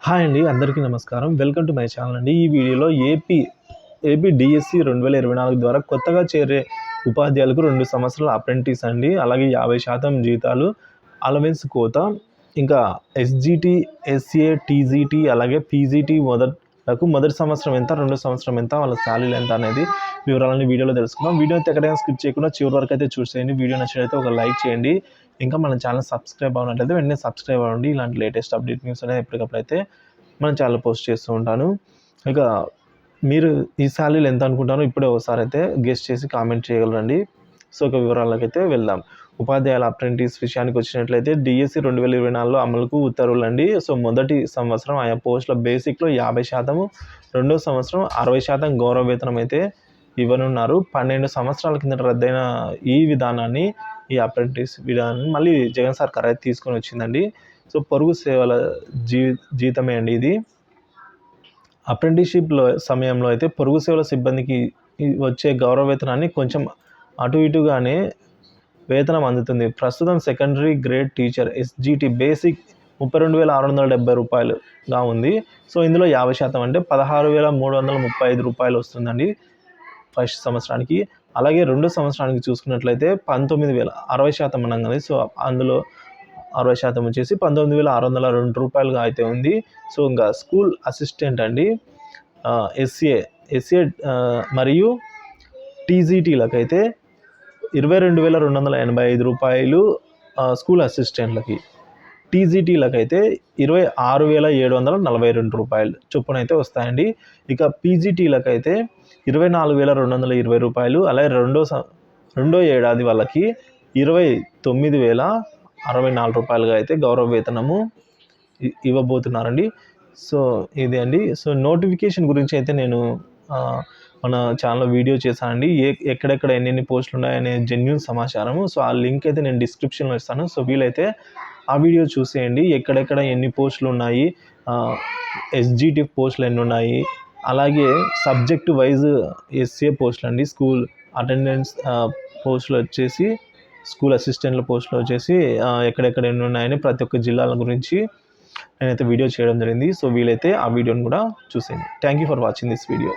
Hi అండి, అందరికీ నమస్కారం. వెల్కమ్ టు మై ఛానల్ అండి. ఈ వీడియోలో ఏపీ డిఎస్సి 2024 ద్వారా కొత్తగా చేరే ఉపాధ్యాయులకు 2 సంవత్సరాల అప్రెంటిస్ అండి. అలాగే 50% జీతాలు, అలవెన్స్ కోత, ఇంకా ఎస్జిటి, ఎస్ఏ, టీజీటీ, అలాగే పీజీటీ మొదటి సంవత్సరం ఎంత, రెండో సంవత్సరం ఎంత, వాళ్ళ శాలరీలు ఎంత అనేది వివరాలని వీడియోలో తెలుసుకుందాం. వీడియో ఎక్కడైనా స్కిప్ చేయకుండా చివరి వరకు అయితే చూసేయండి. వీడియో నచ్చినట్లయితే ఒక లైక్ చేయండి. ఇంకా మన ఛానల్ సబ్స్క్రైబ్ అవ్వనట్లయితే వెంటనే సబ్స్క్రైబ్ అవ్వండి. ఇలాంటి లేటెస్ట్ అప్డేట్ న్యూస్ అనేది ఎప్పటికప్పుడు అయితే మన ఛానల్ పోస్ట్ చేస్తూ ఉంటాను. ఇక మీరు ఈ శాలరీలు ఎంత అనుకుంటారో ఇప్పుడే ఒకసారి అయితే గెస్ట్ చేసి కామెంట్ చేయగలరండి. సో ఇక వివరాలకు అయితే వెళ్దాం. ఉపాధ్యాయుల అప్రెంటిస్ విషయానికి వచ్చినట్లయితే డిఎస్సి 2024లో అమలుకు ఉత్తర్వులు అండి. సో మొదటి సంవత్సరం ఆయా పోస్టుల బేసిక్లో 50%, రెండో సంవత్సరం 60% గౌరవ వేతనం అయితే ఇవ్వనున్నారు. 12 సంవత్సరాల కిందట రద్దయిన ఈ విధానాన్ని, ఈ అప్రెంటిస్ విధానాన్ని మళ్ళీ జగన్ సర్కార్ అయితే తీసుకొని వచ్చిందండి. సో పొరుగు సేవల జీతమే అండి ఇది. అప్రెంటిస్షిప్లో సమయంలో అయితే పొరుగు సేవల సిబ్బందికి వచ్చే గౌరవ వేతనాన్ని కొంచెం అటు ఇటుగానే వేతనం అందుతుంది. ప్రస్తుతం secondary grade teacher SGT basic 32,670 రూపాయలుగా ఉంది. సో ఇందులో 50% అంటే 16,335 రూపాయలు వస్తుందండి ఫస్ట్ సంవత్సరానికి. అలాగే రెండో సంవత్సరానికి చూసుకున్నట్లయితే 19,000, 60% అన్నాం కదా. సో అందులో 60% వచ్చేసి 19,602 రూపాయలుగా అయితే ఉంది. సో ఇంకా స్కూల్ అసిస్టెంట్ అండి, ఎస్ఏ మరియు టీజీటీలకైతే 22,285 రూపాయలు స్కూల్ అసిస్టెంట్లకి. టీజీటీలకైతే 26,742 రూపాయలు చొప్పున అయితే వస్తాయండి. ఇక పీజీటీలకైతే 24,220 రూపాయలు. అలాగే రెండో ఏడాది వాళ్ళకి 29,064 రూపాయలుగా అయితే గౌరవ వేతనము ఇవ్వబోతున్నారండి. సో ఇది అండి. సో నోటిఫికేషన్ గురించి అయితే నేను మన ఛానల్లో వీడియో చేశానండి. ఎక్కడెక్కడ ఎన్ని పోస్టులు ఉన్నాయనే జెన్యూన్ సమాచారము. సో ఆ లింక్ అయితే నేను డిస్క్రిప్షన్లో ఇస్తాను. సో వీలైతే ఆ వీడియో చూసేయండి. ఎక్కడెక్కడ ఎన్ని పోస్టులు ఉన్నాయి, ఎస్జిటి పోస్టులు ఎన్ని ఉన్నాయి, అలాగే సబ్జెక్టు వైజ్ ఎస్ఏ పోస్టులు అండి, స్కూల్ అటెండెన్స్ పోస్టులు వచ్చేసి, స్కూల్ అసిస్టెంట్ల పోస్టులు వచ్చేసి ఎక్కడెక్కడ ఎన్ని ఉన్నాయని ప్రతి ఒక్క జిల్లాల గురించి నేనైతే వీడియో చేయడం జరిగింది. సో వీలైతే ఆ వీడియోని కూడా చూసేయండి. Thank you for watching this video.